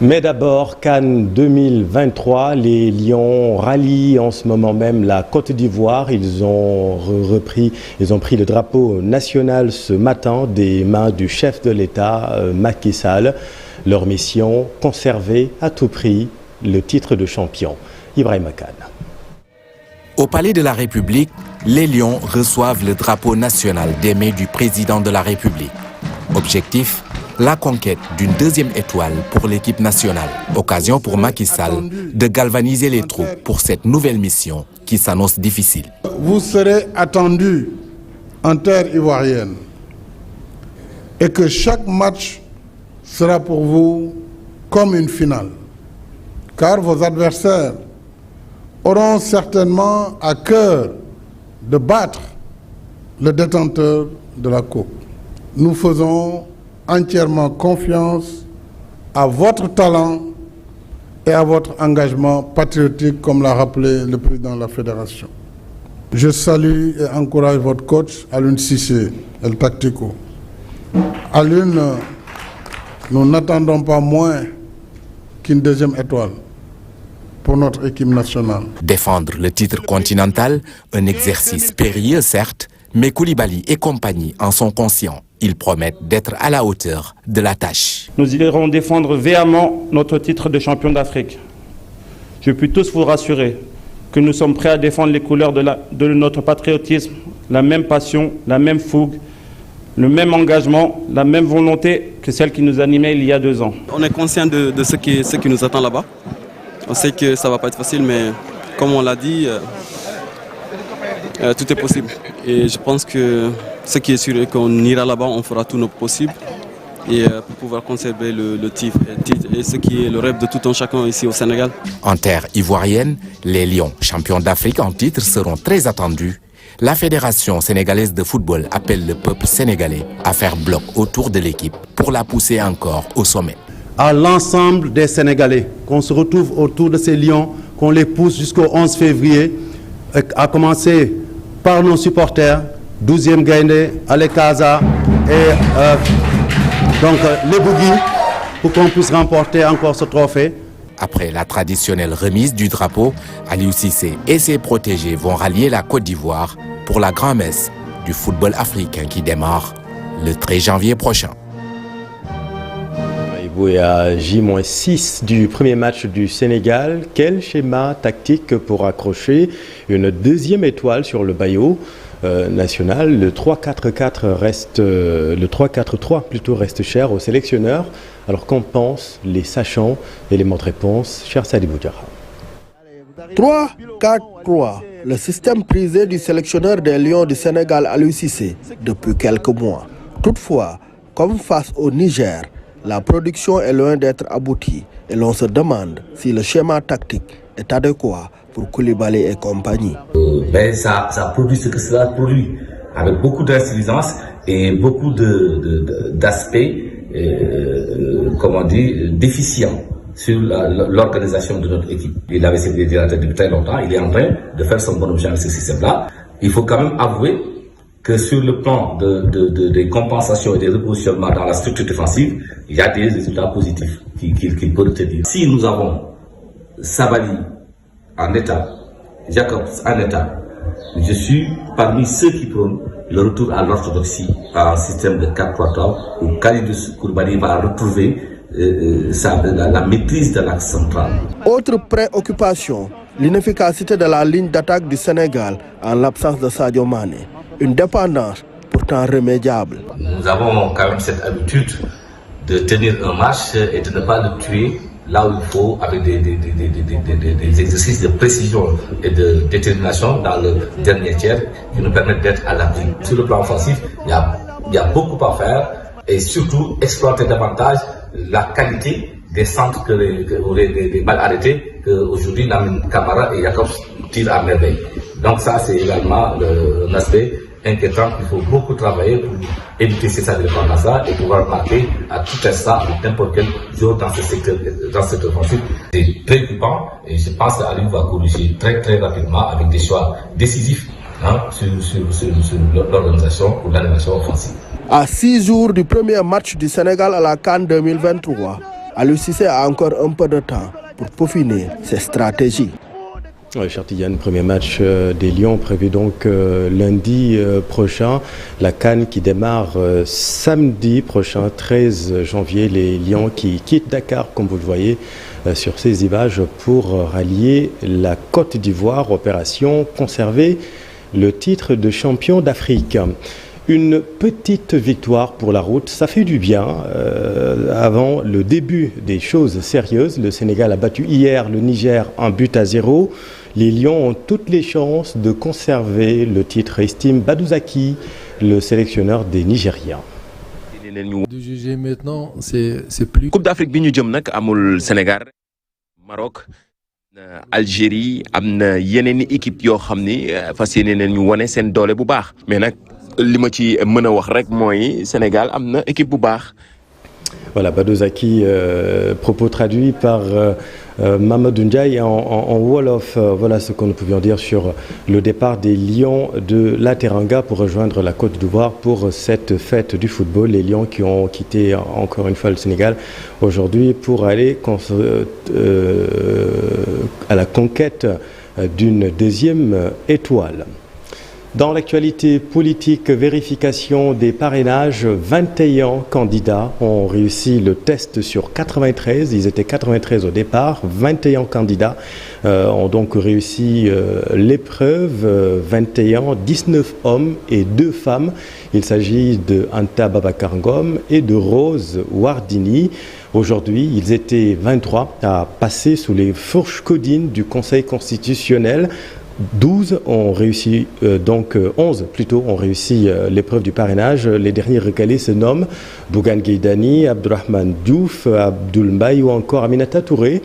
Mais d'abord, CAN 2023, les Lions rallient en ce moment même la Côte d'Ivoire. Ils ont pris le drapeau national ce matin des mains du chef de l'État, Macky Sall. Leur mission, conserver à tout prix le titre de champion. Ibrahima Kane. Au Palais de la République, les Lions reçoivent le drapeau national des mains du président de la République. Objectif, la conquête d'une deuxième étoile pour l'équipe nationale. Occasion pour Macky Sall de galvaniser les troupes pour cette nouvelle mission qui s'annonce difficile. Vous serez attendus en terre ivoirienne et que chaque match sera pour vous comme une finale. Car vos adversaires auront certainement à cœur de battre le détenteur de la coupe. Nous faisons entièrement confiance à votre talent et à votre engagement patriotique, comme l'a rappelé le président de la Fédération. Je salue et encourage votre coach, Aliou Cissé, El Tactico. Aliou, nous n'attendons pas moins qu'une deuxième étoile pour notre équipe nationale. Défendre le titre continental, un exercice périlleux certes, mais Koulibaly et compagnie en sont conscients. Ils promettent d'être à la hauteur de la tâche. Nous irons défendre véhément notre titre de champion d'Afrique. Je puis tous vous rassurer que nous sommes prêts à défendre les couleurs de notre patriotisme, la même passion, la même fougue, le même engagement, la même volonté que celle qui nous animait il y a 2 ans. On est conscient de ce qui nous attend là-bas. On sait que ça ne va pas être facile, mais comme on l'a dit, tout est possible. Et je pense que ce qui est sûr est qu'on ira là-bas, on fera tout notre possible et pour pouvoir conserver le titre et ce qui est le rêve de tout un chacun ici au Sénégal. En terre ivoirienne, les Lions, champions d'Afrique en titre, seront très attendus. La Fédération sénégalaise de football appelle le peuple sénégalais à faire bloc autour de l'équipe pour la pousser encore au sommet. À l'ensemble des Sénégalais, qu'on se retrouve autour de ces Lions, qu'on les pousse jusqu'au 11 février, à commencer par nos supporters, 12e Gaïndé, Alekaza et les Bougui, pour qu'on puisse remporter encore ce trophée. Après la traditionnelle remise du drapeau, Aliou Cissé et ses protégés vont rallier la Côte d'Ivoire pour la grand-messe du football africain qui démarre le 13 janvier prochain. Et à J-6 du premier match du Sénégal, quel schéma tactique pour accrocher une deuxième étoile sur le maillot national? Le 3-4-4 reste, le 3-4-3 plutôt reste cher aux sélectionneurs. Alors qu'en pensent les sachants? Élément de réponse, cher Sadibou Diarra. 3-4-3, le système prisé du sélectionneur des Lions du Sénégal Aliou Cissé depuis quelques mois. Toutefois, comme face au Niger, la production est loin d'être aboutie et l'on se demande si le schéma tactique est adéquat pour Koulibaly et compagnie. Ça produit ce que cela produit, avec beaucoup d'insuffisance et beaucoup d'aspects, déficients sur l'organisation de notre équipe. Il avait cette idée depuis très longtemps, il est en train de faire son bon objet avec ce système-là. Il faut quand même avouer que sur le plan des compensations et des repositionnements dans la structure défensive, il y a des résultats positifs qu'il peut retenir. Si nous avons Sabaly en état, Jacobs en état, je suis parmi ceux qui prônent le retour à l'orthodoxie par un système de 4-3-3 où Kalidou Koulibaly va retrouver la maîtrise de l'axe central. Autre préoccupation, l'inefficacité de la ligne d'attaque du Sénégal en l'absence de Sadio Mané. Une dépendance pourtant remédiable. Nous avons quand même cette habitude de tenir un match et de ne pas le tuer là où il faut, avec des exercices de précision et de détermination dans le dernier tiers qui nous permettent d'être à l'abri. Sur le plan offensif, il y a beaucoup à faire et surtout exploiter davantage la qualité des centres des balles arrêtées qu'aujourd'hui Lamine Camara et Jacobs tirent à merveille. Donc ça, c'est également un aspect inquiétant qu'il faut beaucoup travailler pour éviter ces dépendance-là et pouvoir marquer à tout instant n'importe quel jour dans ce secteur, dans cette offensive. C'est préoccupant et je pense qu'Aliou va corriger très très rapidement avec des choix décisifs sur l'organisation ou l'animation offensive. À 6 jours du premier match du Sénégal à la CAN 2023, Aliou Cissé a encore un peu de temps pour peaufiner ses stratégies. Oui, Chartidiane, premier match des Lions prévu donc lundi prochain. La CAN qui démarre samedi prochain, 13 janvier. Les Lions qui quittent Dakar, comme vous le voyez sur ces images, pour rallier la Côte d'Ivoire. Opération conserver le titre de champion d'Afrique. Une petite victoire pour la route, ça fait du bien. Avant le début des choses sérieuses, le Sénégal a battu hier le Niger 1-0. Les Lions ont toutes les chances de conserver le titre, estime Badouzaki, le sélectionneur des Nigériens. De juger maintenant, c'est plus... Coupe d'Afrique bi ñu jëm nag amul Sénégal, Maroc, Algérie, am na yeneen i équipe yoo xam ni fas yéene nañu wane seen doole bu baax. Mais nag li ma ci mën a wax rek mooy Sénégal am na équipe bu baax. Voilà, Badouzaki, propos traduits par Mamadou Ndiaye en Wolof. Voilà ce que nous pouvions dire sur le départ des Lions de la Teranga pour rejoindre la Côte d'Ivoire pour cette fête du football. Les Lions qui ont quitté encore une fois le Sénégal aujourd'hui pour aller à la conquête d'une deuxième étoile. Dans l'actualité politique, vérification des parrainages, 21 candidats ont réussi le test sur 93. Ils étaient 93 au départ. 21 candidats ont donc réussi l'épreuve. 21, 19 hommes et 2 femmes. Il s'agit de Anta Babacar Ngom et de Rose Wardini. Aujourd'hui, ils étaient 23 à passer sous les fourches codines du Conseil constitutionnel. 12 ont réussi, 11 plutôt, ont réussi l'épreuve du parrainage. Les derniers recalés se nomment Bougane Gueye Dany, Abdourahmane Diouf, Abdoul Mbaye ou encore Aminata Touré.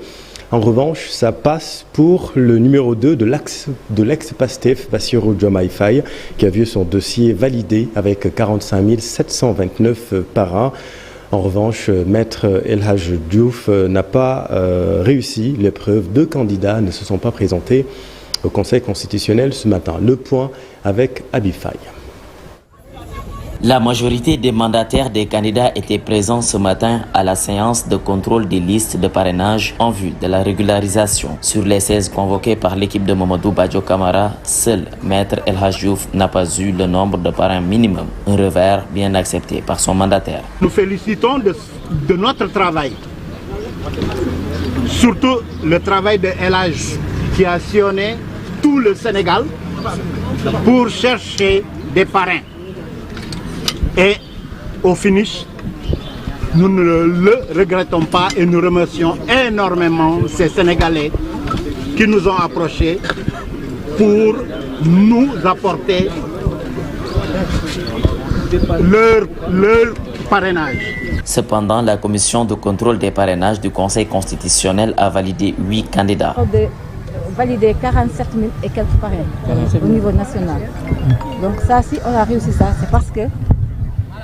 En revanche, ça passe pour le numéro 2 de l'ex-Pastef, Bassirou Diomaye Faye, qui a vu son dossier validé avec 45 729 parrains. En revanche, Maître El Hadj Diouf n'a pas réussi l'épreuve. 2 candidats ne se sont pas présentés au Conseil constitutionnel ce matin. Le point avec Abifaye. La majorité des mandataires des candidats étaient présents ce matin à la séance de contrôle des listes de parrainage en vue de la régularisation. Sur les 16 convoqués par l'équipe de Mamadou Badio Camara, seul Maître El Hadj Diouf n'a pas eu le nombre de parrains minimum, un revers bien accepté par son mandataire. Nous félicitons de notre travail, surtout le travail de El Hadj qui a sillonné tout le Sénégal pour chercher des parrains. Et au finish, nous ne le regrettons pas et nous remercions énormément ces Sénégalais qui nous ont approchés pour nous apporter leur parrainage. Cependant, la commission de contrôle des parrainages du Conseil constitutionnel a validé 8 candidats. Validé 47 000 et quelques parrains au niveau national. Donc ça, si on a réussi ça, c'est parce que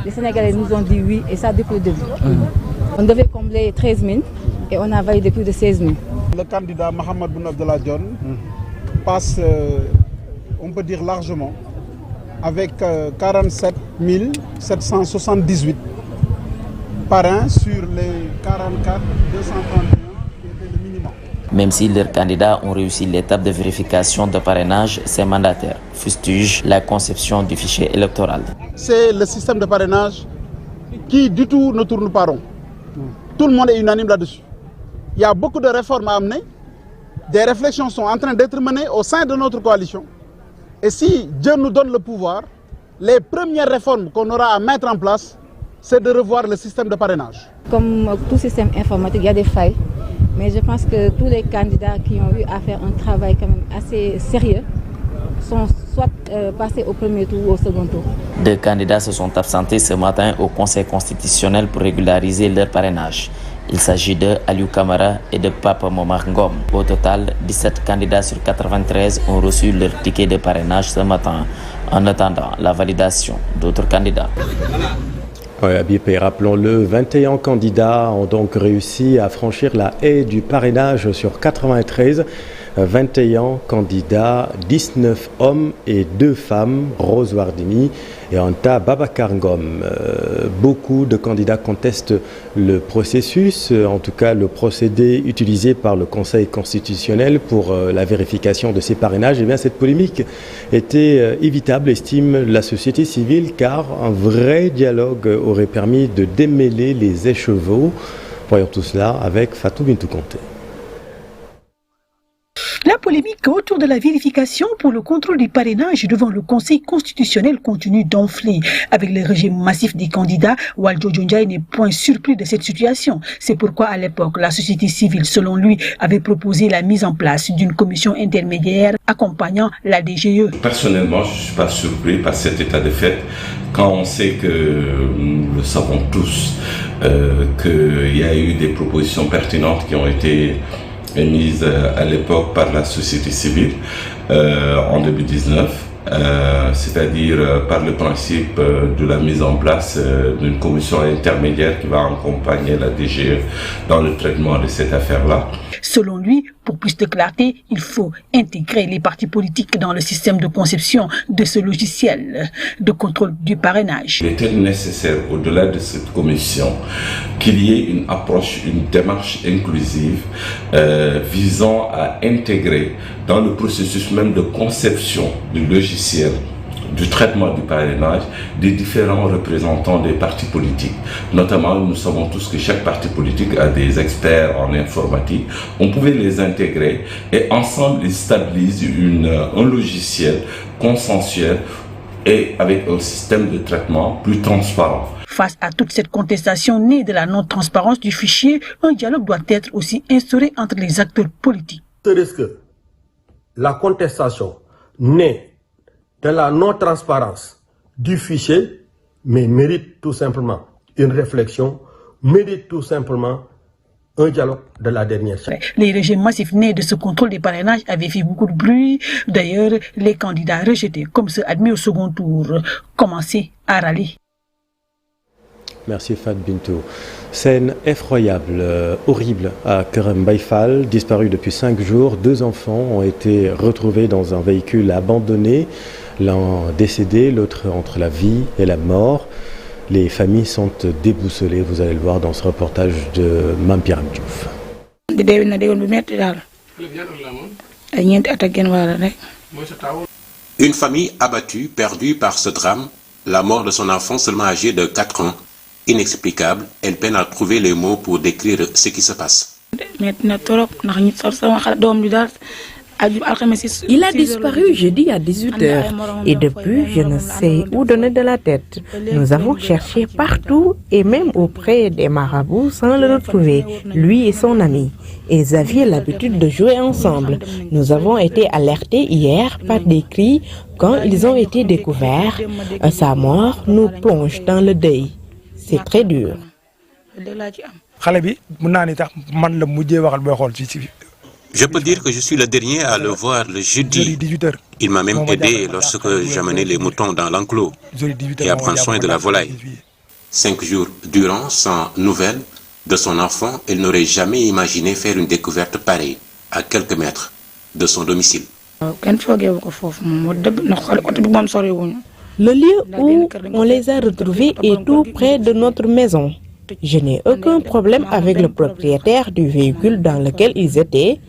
les Sénégalais nous ont dit oui et ça depuis le début. On devait combler 13 000 et on a validé plus de 16 000. Le candidat Mohamed Boun Abdallah Dionne passe, on peut dire largement, avec 47 778 parrains sur les 44 231. Même si leurs candidats ont réussi l'étape de vérification de parrainage, ces mandataires fustigent la conception du fichier électoral. C'est le système de parrainage qui du tout ne tourne pas rond. Tout le monde est unanime là-dessus. Il y a beaucoup de réformes à amener. Des réflexions sont en train d'être menées au sein de notre coalition. Et si Dieu nous donne le pouvoir, les premières réformes qu'on aura à mettre en place, c'est de revoir le système de parrainage. Comme tout système informatique, il y a des failles. Mais je pense que tous les candidats qui ont eu à faire un travail quand même assez sérieux sont soit passés au premier tour ou au second tour. 2 candidats se sont absentés ce matin au Conseil constitutionnel pour régulariser leur parrainage. Il s'agit de Aliou Camara et de Papa Momar Ngom. Au total, 17 candidats sur 93 ont reçu leur ticket de parrainage ce matin, en attendant la validation d'autres candidats. Oui, Abipé, rappelons-le, 21 candidats ont donc réussi à franchir la haie du parrainage sur 93. 21 candidats, 19 hommes et 2 femmes, Rose Wardini et Anta Babacar Ngom. Beaucoup de candidats contestent le processus, en tout cas le procédé utilisé par le Conseil constitutionnel pour la vérification de ces parrainages. Eh bien, cette polémique était évitable, estime la société civile, car un vrai dialogue aurait permis de démêler les écheveaux. Voyons tout cela avec Fatou Bintou Conté. La polémique autour de la vérification pour le contrôle du parrainage devant le Conseil constitutionnel continue d'enfler. Avec le régime massif des candidats, Waljo Ndiaye n'est point surpris de cette situation. C'est pourquoi à l'époque, la société civile, selon lui, avait proposé la mise en place d'une commission intermédiaire accompagnant la DGE. Personnellement, je ne suis pas surpris par cet état de fait quand on sait que, nous le savons tous, qu'il y a eu des propositions pertinentes qui ont été émise à l'époque par la société civile en 2019, c'est-à-dire par le principe de la mise en place d'une commission intermédiaire qui va accompagner la DGE dans le traitement de cette affaire-là. Selon lui, pour plus de clarté, il faut intégrer les partis politiques dans le système de conception de ce logiciel de contrôle du parrainage. Il était nécessaire, au-delà de cette commission, qu'il y ait une approche, une démarche inclusive visant à intégrer dans le processus même de conception du logiciel du traitement du parrainage des différents représentants des partis politiques. Notamment, nous savons tous que chaque parti politique a des experts en informatique. On pouvait les intégrer et ensemble ils stabilisent un logiciel consensuel et avec un système de traitement plus transparent. Face à toute cette contestation née de la non-transparence du fichier, un dialogue doit être aussi instauré entre les acteurs politiques. C'est que la contestation naît de la non-transparence du fichier, mais mérite tout simplement une réflexion, mérite tout simplement un dialogue de la dernière chance. Les régimes massifs nés de ce contrôle des parrainages avaient fait beaucoup de bruit. D'ailleurs, les candidats rejetés, comme ceux admis au second tour, commençaient à râler. Merci Fat Bintou. Scène effroyable, horrible à Kerem Baïfal, disparu depuis 5 jours. 2 enfants ont été retrouvés dans un véhicule abandonné, l'un décédé, l'autre entre la vie et la mort. Les familles sont déboussolées, vous allez le voir dans ce reportage de Mampire Diouf. Une famille abattue, perdue par ce drame, la mort de son enfant seulement âgé de 4 ans. Inexplicable, elle peine à trouver les mots pour décrire ce qui se passe. Il a disparu jeudi à 18h et depuis, je ne sais où donner de la tête. Nous avons cherché partout et même auprès des marabouts sans le retrouver, lui et son ami. Ils avaient l'habitude de jouer ensemble. Nous avons été alertés hier par des cris quand ils ont été découverts. Sa mort nous plonge dans le deuil. C'est très dur. Je peux dire que je suis le dernier à le voir le jeudi. Il m'a même aidé lorsque j'amenais les moutons dans l'enclos et à prendre soin de la volaille. 5 jours durant, sans nouvelles de son enfant, elle n'aurait jamais imaginé faire une découverte pareille, à quelques mètres de son domicile. Le lieu où on les a retrouvés est tout près de notre maison. Je n'ai aucun problème avec le propriétaire du véhicule dans lequel ils étaient.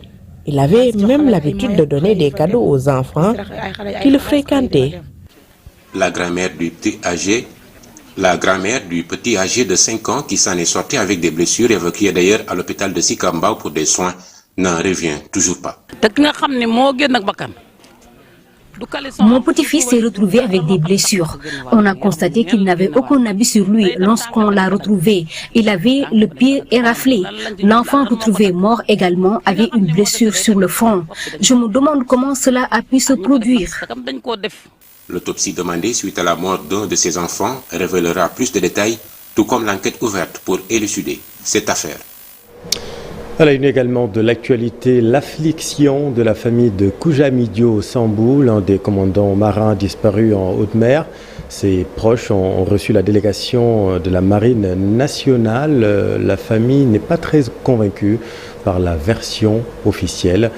Il avait même l'habitude de donner des cadeaux aux enfants qui le fréquentaient. La grand-mère du petit âgé de 5 ans qui s'en est sorti avec des blessures évacuées d'ailleurs à l'hôpital de Sikambao pour des soins n'en revient toujours pas. Mon petit-fils s'est retrouvé avec des blessures. On a constaté qu'il n'avait aucun habit sur lui lorsqu'on l'a retrouvé. Il avait le pied éraflé. L'enfant retrouvé mort également avait une blessure sur le front. Je me demande comment cela a pu se produire. L'autopsie demandée suite à la mort d'un de ses enfants révélera plus de détails, tout comme l'enquête ouverte pour élucider cette affaire. À la une également de l'actualité, l'affliction de la famille de Koujamidio Sambou, l'un des commandants marins disparus en haute mer. Ses proches ont reçu la délégation de la Marine nationale. La famille n'est pas très convaincue par la version officielle.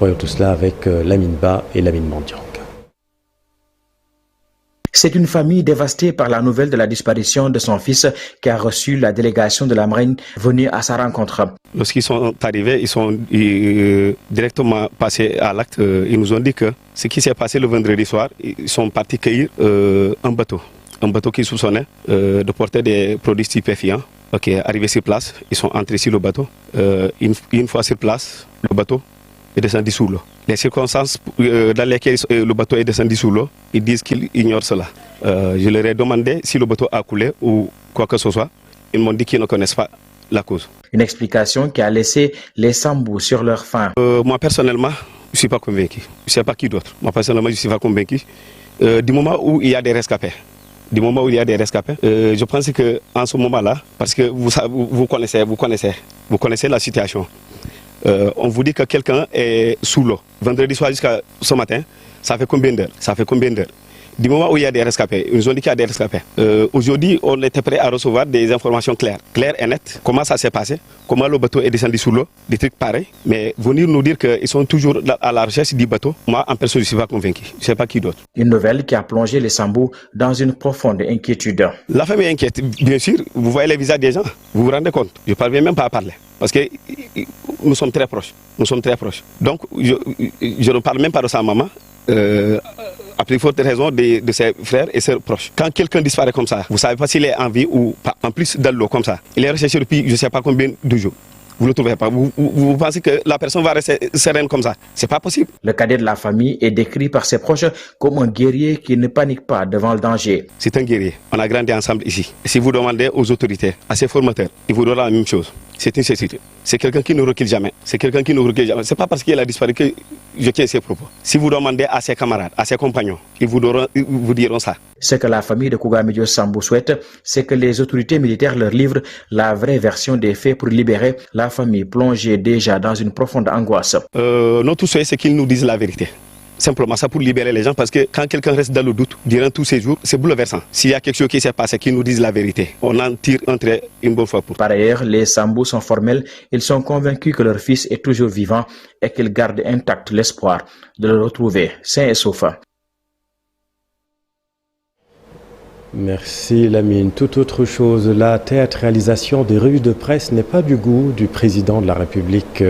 Voyons tout cela avec Lamine Ba et Lamine Mandiang. C'est une famille dévastée par la nouvelle de la disparition de son fils qui a reçu la délégation de la marine venue à sa rencontre. Lorsqu'ils sont arrivés, ils sont directement passés à l'acte. Ils nous ont dit que ce qui s'est passé le vendredi soir, ils sont partis cueillir un bateau qui soupçonnait de porter des produits stupéfiants. Ok, arrivé sur place, ils sont entrés sur le bateau. Une fois sur place, le bateau est descendu sous l'eau. Les circonstances dans lesquelles le bateau est descendu sous l'eau, ils disent qu'ils ignorent cela. Je leur ai demandé si le bateau a coulé ou quoi que ce soit. Ils m'ont dit qu'ils ne connaissent pas la cause. Une explication qui a laissé les Sambous sur leur faim. Moi personnellement, je ne suis pas convaincu. Je ne sais pas qui d'autre. Moi personnellement, je ne suis pas convaincu. Du moment où il y a des rescapés, je pense qu'en ce moment-là, parce que vous connaissez la situation. On vous dit que quelqu'un est sous l'eau. Vendredi soir jusqu'à ce matin, ça fait combien d'heures? Du moment où il y a des rescapés, ils nous ont dit qu'il y a des rescapés. Aujourd'hui, on était prêt à recevoir des informations claires et nettes. Comment ça s'est passé? Comment le bateau est descendu sous l'eau? Des trucs pareils. Mais venir nous dire qu'ils sont toujours à la recherche du bateau, moi, en personne, je ne suis pas convaincu. Je ne sais pas qui d'autre. Une nouvelle qui a plongé les Sambous dans une profonde inquiétude. La famille est inquiète. Bien sûr, vous voyez les visages des gens. Vous vous rendez compte? Je ne parviens même pas à parler. Parce que nous sommes très proches. Donc, je ne parle même pas de sa maman. À plus forte raison de ses frères et sœurs proches. Quand quelqu'un disparaît comme ça, vous ne savez pas s'il est en vie ou pas. En plus dans l'eau comme ça, il est recherché depuis je ne sais pas combien de jours. Vous ne le trouvez pas. Vous pensez que la personne va rester sereine comme ça? C'est pas possible. Le cadet de la famille est décrit par ses proches comme un guerrier qui ne panique pas devant le danger. C'est un guerrier. On a grandi ensemble ici. Et si vous demandez aux autorités, à ses formateurs, ils vous donneront la même chose. C'est une certitude. C'est quelqu'un qui ne recule jamais. C'est pas parce qu'il a disparu que je tiens ses propos. Si vous demandez à ses camarades, à ses compagnons, ils vous diront ça. Ce que la famille de Kougamedio Sambou souhaite, c'est que les autorités militaires leur livrent la vraie version des faits pour libérer la famille plongée déjà dans une profonde angoisse. Notre souhait, c'est qu'ils nous disent la vérité. Simplement ça pour libérer les gens, parce que quand quelqu'un reste dans le doute durant tous ces jours, c'est bouleversant. S'il y a quelque chose qui s'est passé, qu'ils nous disent la vérité. On en tire un trait une bonne fois pour. Par ailleurs, les Sambous sont formels. Ils sont convaincus que leur fils est toujours vivant et qu'ils gardent intact l'espoir de le retrouver sain et sauf. Merci Lamine. Toute autre chose, la théâtralisation des revues de presse n'est pas du goût du président de la République.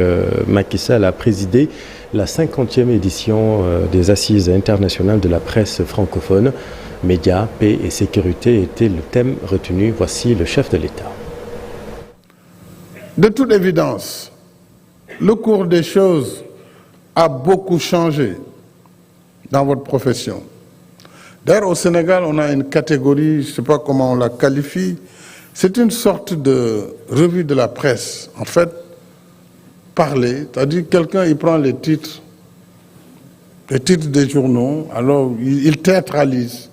Macky Sall a présidé la 50e édition des Assises internationales de la presse francophone. Médias, paix et sécurité était le thème retenu. Voici le chef de l'État. De toute évidence, le cours des choses a beaucoup changé dans votre profession. D'ailleurs, au Sénégal, on a une catégorie, je ne sais pas comment on la qualifie, c'est une sorte de revue de la presse. En fait, parler, c'est-à-dire quelqu'un, il prend les titres des journaux, alors il théâtralise.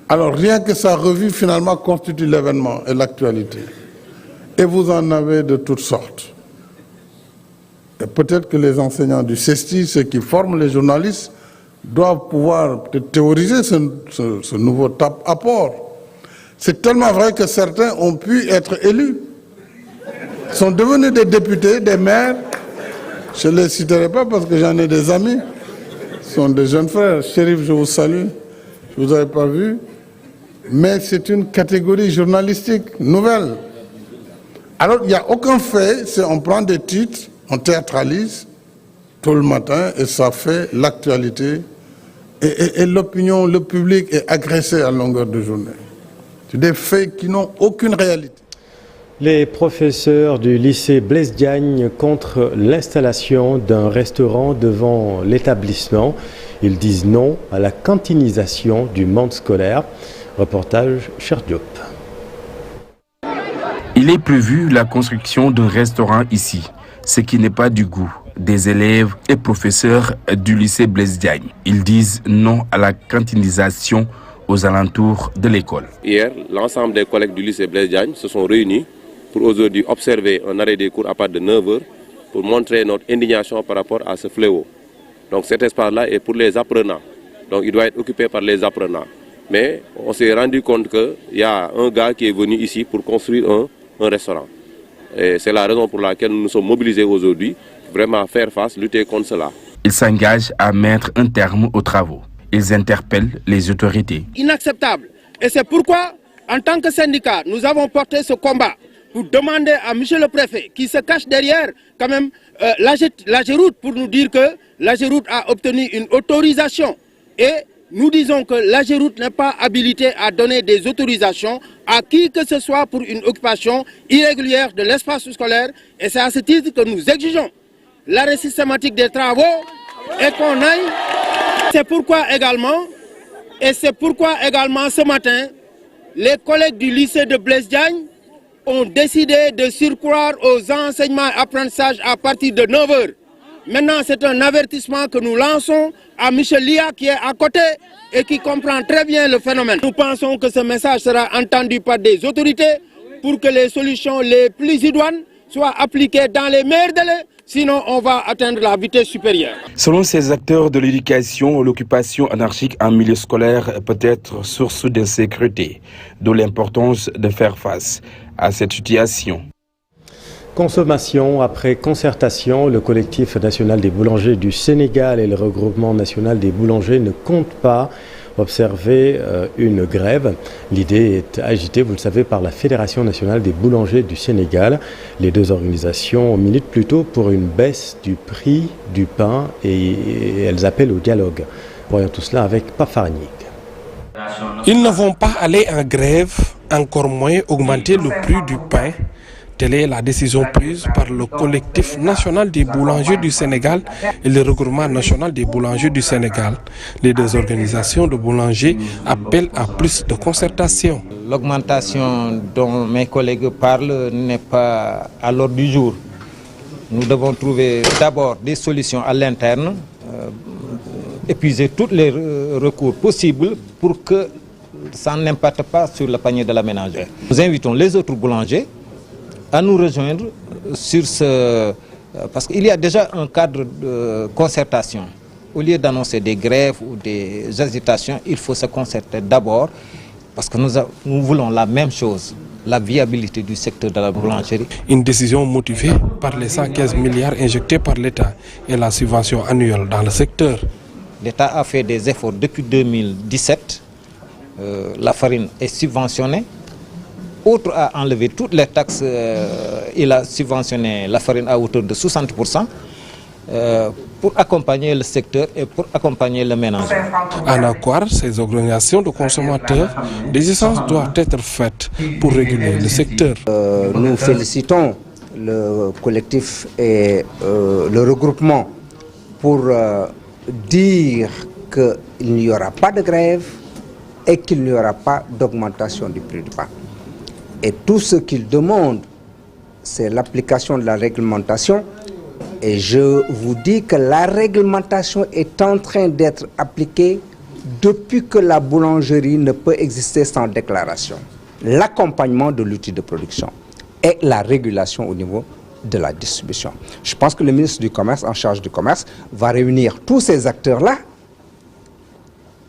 Alors rien que sa revue, finalement, constitue l'événement et l'actualité. Et vous en avez de toutes sortes. Et peut-être que les enseignants du CESTI, ceux qui forment les journalistes, doivent pouvoir théoriser ce nouveau apport. C'est tellement vrai que certains ont pu être élus. Ils sont devenus des députés, des maires. Je ne les citerai pas parce que j'en ai des amis. Ce sont des jeunes frères. Chérif, je vous salue. Je ne vous avais pas vu. Mais c'est une catégorie journalistique nouvelle. Alors, il n'y a aucun fait. On prend des titres, on théâtralise tout le matin et ça fait l'actualité. Et l'opinion, le public est agressé à longueur de journée. C'est des faits qui n'ont aucune réalité. Les professeurs du lycée Blaise Diagne contre l'installation d'un restaurant devant l'établissement. Ils disent non à la cantinisation du monde scolaire. Reportage Cher Diop. Il est prévu la construction d'un restaurant ici, ce qui n'est pas du goût des élèves et professeurs du lycée Blaise Diagne. Ils disent non à la cantinisation aux alentours de l'école. Hier, l'ensemble des collègues du lycée Blaise Diagne se sont réunis pour aujourd'hui observer un arrêt des cours à partir de 9h pour montrer notre indignation par rapport à ce fléau. Donc cet espace-là est pour les apprenants. Donc il doit être occupé par les apprenants. Mais on s'est rendu compte qu'il y a un gars qui est venu ici pour construire un restaurant. Et c'est la raison pour laquelle nous nous sommes mobilisés aujourd'hui, pour vraiment faire face, lutter contre cela. Ils s'engagent à mettre un terme aux travaux. Ils interpellent les autorités. Inacceptable. Et c'est pourquoi, en tant que syndicat, nous avons porté ce combat pour demander à M. le préfet, qui se cache derrière quand même l'AGEROUTE, pour nous dire que l'AGEROUTE a obtenu une autorisation. Et nous disons que l'AGEROUTE n'est pas habilité à donner des autorisations à qui que ce soit pour une occupation irrégulière de l'espace scolaire. Et c'est à ce titre que nous exigeons l'arrêt systématique des travaux et qu'on aille. C'est pourquoi également ce matin, les collègues du lycée de Blaise Diagne ont décidé de surcroît aux enseignements et apprentissages à partir de 9h. Maintenant, c'est un avertissement que nous lançons à Michel Lia qui est à côté et qui comprend très bien le phénomène. Nous pensons que ce message sera entendu par des autorités pour que les solutions les plus idoines soient appliquées dans les meilleurs délais, sinon on va atteindre la vitesse supérieure. Selon ces acteurs de l'éducation, l'occupation anarchique en milieu scolaire peut être source d'insécurité, d'où l'importance de faire face à cette situation. Consommation après concertation, le collectif national des boulangers du Sénégal et le regroupement national des boulangers ne comptent pas observer une grève. L'idée est agitée, vous le savez, par la Fédération nationale des boulangers du Sénégal. Les deux organisations militent plutôt pour une baisse du prix du pain et elles appellent au dialogue. Voyons tout cela avec Pafarnik. Ils ne vont pas aller en grève, encore moins augmenter le prix du pain. Telle est la décision prise par le collectif national des boulangers du Sénégal et le regroupement national des boulangers du Sénégal. Les deux organisations de boulangers appellent à plus de concertation. L'augmentation dont mes collègues parlent n'est pas à l'ordre du jour. Nous devons trouver d'abord des solutions à l'interne, épuiser tous les recours possibles pour que ça n'impacte pas sur le panier de la ménagère. Nous invitons les autres boulangers à nous rejoindre sur ce... Parce qu'il y a déjà un cadre de concertation. Au lieu d'annoncer des grèves ou des hésitations, il faut se concerter d'abord parce que nous voulons la même chose, la viabilité du secteur de la boulangerie. Une décision motivée par les 115 milliards injectés par l'État et la subvention annuelle dans le secteur. L'État a fait des efforts depuis 2017. La farine est subventionnée. Autre a enlevé toutes les taxes, il a subventionné la farine à hauteur de 60% pour accompagner le secteur et pour accompagner le ménage. En accord, ces organisations de consommateurs, des essences doivent être faites pour réguler le secteur. Nous félicitons le collectif et le regroupement pour dire qu'il n'y aura pas de grève et qu'il n'y aura pas d'augmentation du prix du pain. Et tout ce qu'ils demandent, c'est l'application de la réglementation. Et je vous dis que la réglementation est en train d'être appliquée depuis que la boulangerie ne peut exister sans déclaration. L'accompagnement de l'outil de production et la régulation au niveau de la distribution. Je pense que le ministre du Commerce, en charge du commerce, va réunir tous ces acteurs-là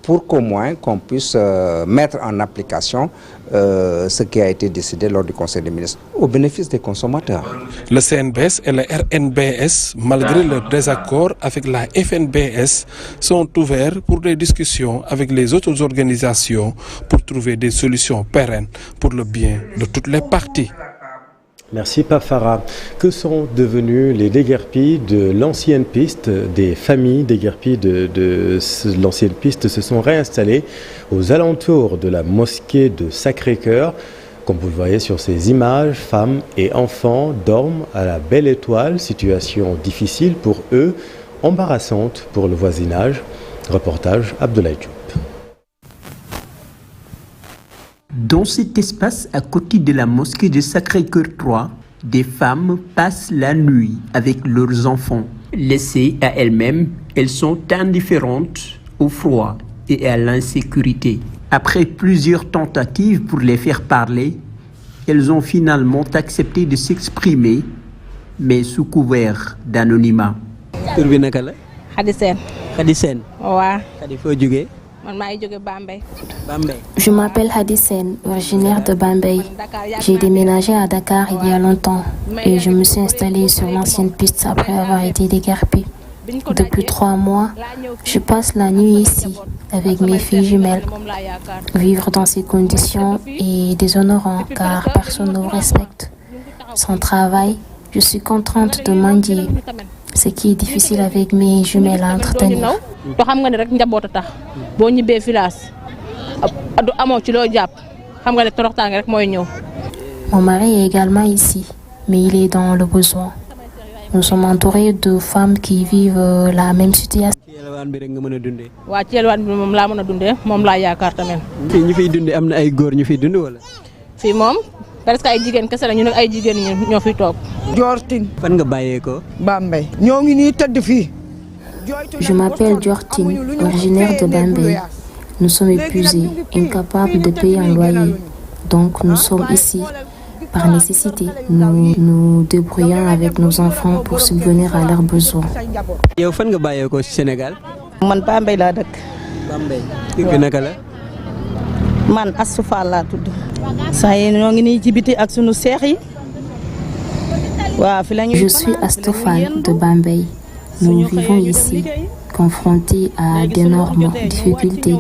pour qu'au moins qu'on puisse mettre en application ce qui a été décidé lors du Conseil des ministres, au bénéfice des consommateurs. Le CNBS et le RNBS, malgré leur désaccord avec la FNBS, sont ouverts pour des discussions avec les autres organisations pour trouver des solutions pérennes pour le bien de toutes les parties. Merci Pafara. Que sont devenus les déguerpis de l'ancienne piste? Des familles déguerpis de l'ancienne piste se sont réinstallées aux alentours de la mosquée de Sacré-Cœur. Comme vous le voyez sur ces images, femmes et enfants dorment à la Belle Étoile. Situation difficile pour eux, embarrassante pour le voisinage. Reportage Abdoulaye Diop. Dans cet espace à côté de la mosquée de Sacré-Cœur 3, des femmes passent la nuit avec leurs enfants. Laissées à elles-mêmes, elles sont indifférentes au froid et à l'insécurité. Après plusieurs tentatives pour les faire parler, elles ont finalement accepté de s'exprimer, mais sous couvert d'anonymat. Je m'appelle Hadisen, originaire de Bambey. J'ai déménagé à Dakar il y a longtemps et je me suis installée sur l'ancienne piste après avoir été déguerpie. Depuis 3 mois, je passe la nuit ici avec mes filles jumelles. Vivre dans ces conditions est déshonorant car personne ne vous respecte. Sans travail, je suis contrainte de mendier, ce qui est difficile avec mes jumelles à entretenir. Mon mari est également ici, mais il est dans le besoin. Nous sommes entourés de femmes qui vivent la même situation. presque ay jigéen kese la ñu nag ay jigéen ñoo fi toog. Jortine. fan nga bàyyeekoo. Bambey. ñoo ngi nii tëdd fii. Je m'appelle Jortine, originaire de Bambey. Nous sommes épuisés, incapables de payer un loyer. Donc nous sommes ici. Par nécessité, nous nous débrouillons avec nos enfants pour subvenir à leurs besoins. yow fan nga bàyyeekoo ci Sénégal. man Bambey laa dëkk. Bambey. dëgg naka la. man Astou Fall laa tudd. saa yi ñoo ngi nii ci biti ak sunu seex yi. Je suis Astou Fall de Bambey. Nous vivons ici, confrontés à d'énormes difficultés.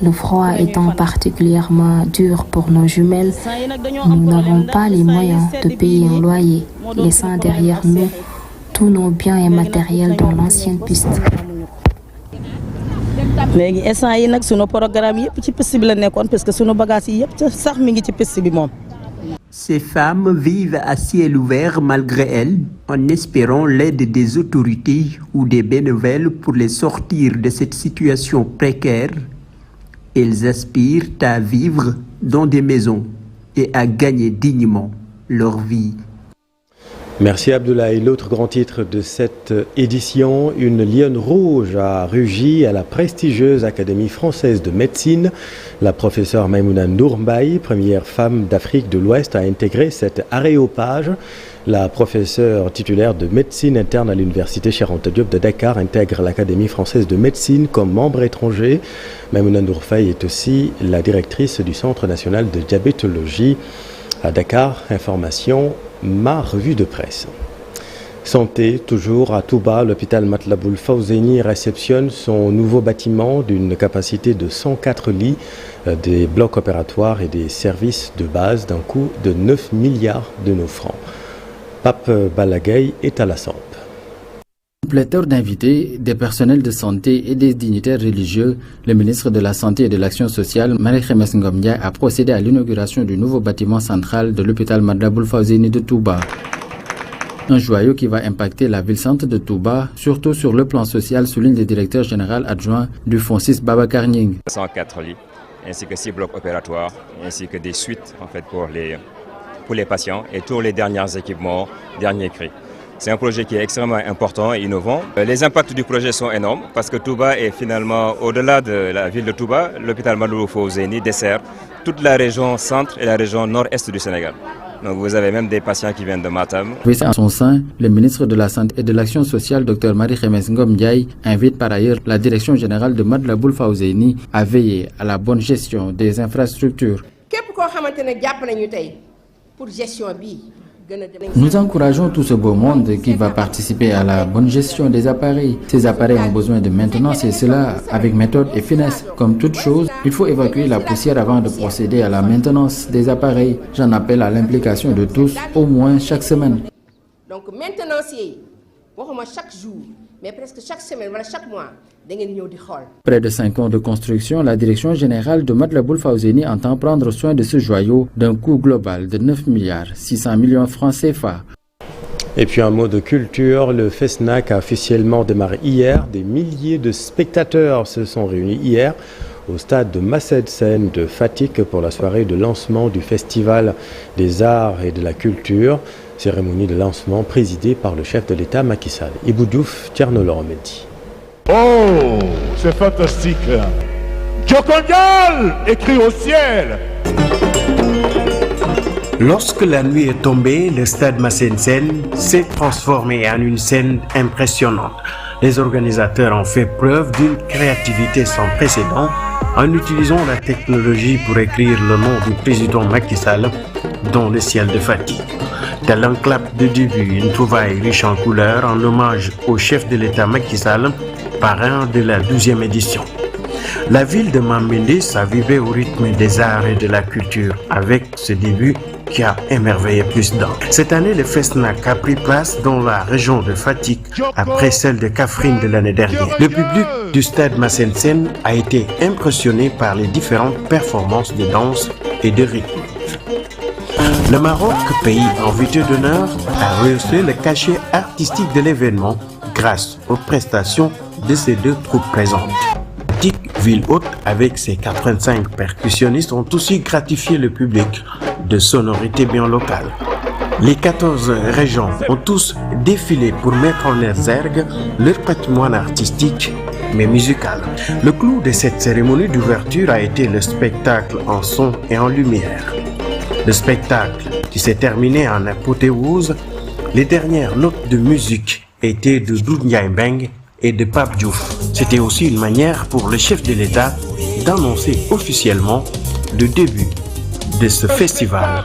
Le froid étant particulièrement dur pour nos jumelles, nous n'avons pas les moyens de payer un loyer, laissant derrière nous tous nos biens et matériels dans l'ancienne piste. léegi instant yi nag sunu programme yëpp ci piste bi la nekkoon parce que sunu bagage yi yëpp sax mi ngi ci piste bi moom. Ces femmes vivent à ciel ouvert malgré elles, en espérant l'aide des autorités ou des bénévoles pour les sortir de cette situation précaire. Elles aspirent à vivre dans des maisons et à gagner dignement leur vie. Merci Abdoulaye. L'autre grand titre de cette édition, une lionne rouge a rugi à la prestigieuse Académie française de médecine. La professeure Maïmouna Ndour-Mbaye, première femme d'Afrique de l'Ouest à intégrer cet aréopage. La professeure titulaire de médecine interne à l'université Cheikh Anta Diop de Dakar intègre l'Académie française de médecine comme membre étranger. Maïmouna Ndour-Mbaye est aussi la directrice du Centre national de diabétologie à Dakar. Information, ma revue de presse. Santé, toujours à Touba, l'hôpital Matlaboul Fawzeyni réceptionne son nouveau bâtiment d'une capacité de 104 lits, des blocs opératoires et des services de base d'un coût de 9 milliards de nos francs. Pape Balagay est à la SAMP. Un pléthore d'invités, des personnels de santé et des dignitaires religieux, le ministre de la Santé et de l'Action sociale, Marie-Khemesse Ngom Ndiaye, a procédé à l'inauguration du nouveau bâtiment central de l'hôpital Matlaboul Fawzeyni de Touba. Un joyau qui va impacter la ville-centre de Touba, surtout sur le plan social, souligne le directeur général adjoint du FONSIS Babacar Nying. 104 lits, ainsi que 6 blocs opératoires, ainsi que des suites en fait, pour les patients et tous les derniers équipements, derniers cris. C'est un projet qui est extrêmement important et innovant. Les impacts du projet sont énormes parce que Touba est finalement, au-delà de la ville de Touba, l'hôpital Matlaboul Fawzeyni dessert toute la région centre et la région nord-est du Sénégal. Donc vous avez même des patients qui viennent de Matam. En son sein, le ministre de la Santé et de l'Action sociale, Dr Marie-Khemesse Ngom Ndiaye, invite par ailleurs la direction générale de Matlaboul Fawzeyni à veiller à la bonne gestion des infrastructures. Nous encourageons tout ce beau monde qui va participer à la bonne gestion des appareils. Ces appareils ont besoin de maintenance et cela avec méthode et finesse. Comme toute chose, il faut évacuer la poussière avant de procéder à la maintenance des appareils. J'en appelle à l'implication de tous, au moins chaque semaine. Donc maintenance, chaque jour, mais presque chaque semaine, chaque mois. Près de 5 ans de construction, la direction générale de Matlaboul Fawzeyni entend prendre soin de ce joyau d'un coût global de 9 milliards 600 millions francs CFA. Et puis un mot de culture, le FESNAC a officiellement démarré hier. Des milliers de spectateurs se sont réunis hier au stade de Massed Sen de Fatick pour la soirée de lancement du Festival des Arts et de la Culture. Cérémonie de lancement présidée par le chef de l'État Macky Sall. Ibou Diouf, Thierno Loromedi. Oh, c'est fantastique. Djokondial écrit au ciel. Lorsque la nuit est tombée, le stade Massed Sen s'est transformé en une scène impressionnante. Les organisateurs ont fait preuve d'une créativité sans précédent en utilisant la technologie pour écrire le nom du président Macky Sall dans le ciel de Fatick. Tel un clap de début, une trouvaille riche en couleurs en hommage au chef de l'État Macky Sall, parrain de la 12e édition. La ville de Mambindi a vibré au rythme des arts et de la culture avec ce début qui a émerveillé plus d'un. Cette année, le Festnac a pris place dans la région de Fatick après celle de Kaffrine de l'année dernière. Le public du stade Masen Sène a été impressionné par les différentes performances de danse et de rythme. Le Maroc, pays invité d'honneur, a rehaussé le cachet artistique de l'événement grâce aux prestations de ces deux troupes présentes. Fatick, ville haute avec ses 85 percussionnistes, ont aussi gratifié le public de sonorités bien locales. Les 14 régions ont tous défilé pour mettre en exergue leur patrimoine artistique mais musical. Le clou de cette cérémonie d'ouverture a été le spectacle en son et en lumière. Le spectacle qui s'est terminé en apothéose, les dernières notes de musique étaient de Doudou Ndiaye Mbengue et de Pape Diouf. C'était aussi une manière pour le chef de l'État d'annoncer officiellement le début de ce festival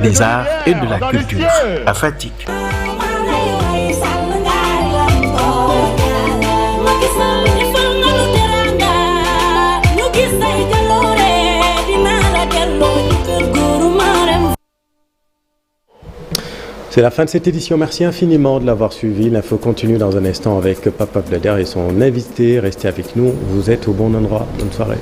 des arts et de la culture à Fatick. C'est la fin de cette édition. Merci infiniment de l'avoir suivi. L'info continue dans un instant avec Papa Blader et son invité. Restez avec nous. Vous êtes au bon endroit. Bonne soirée.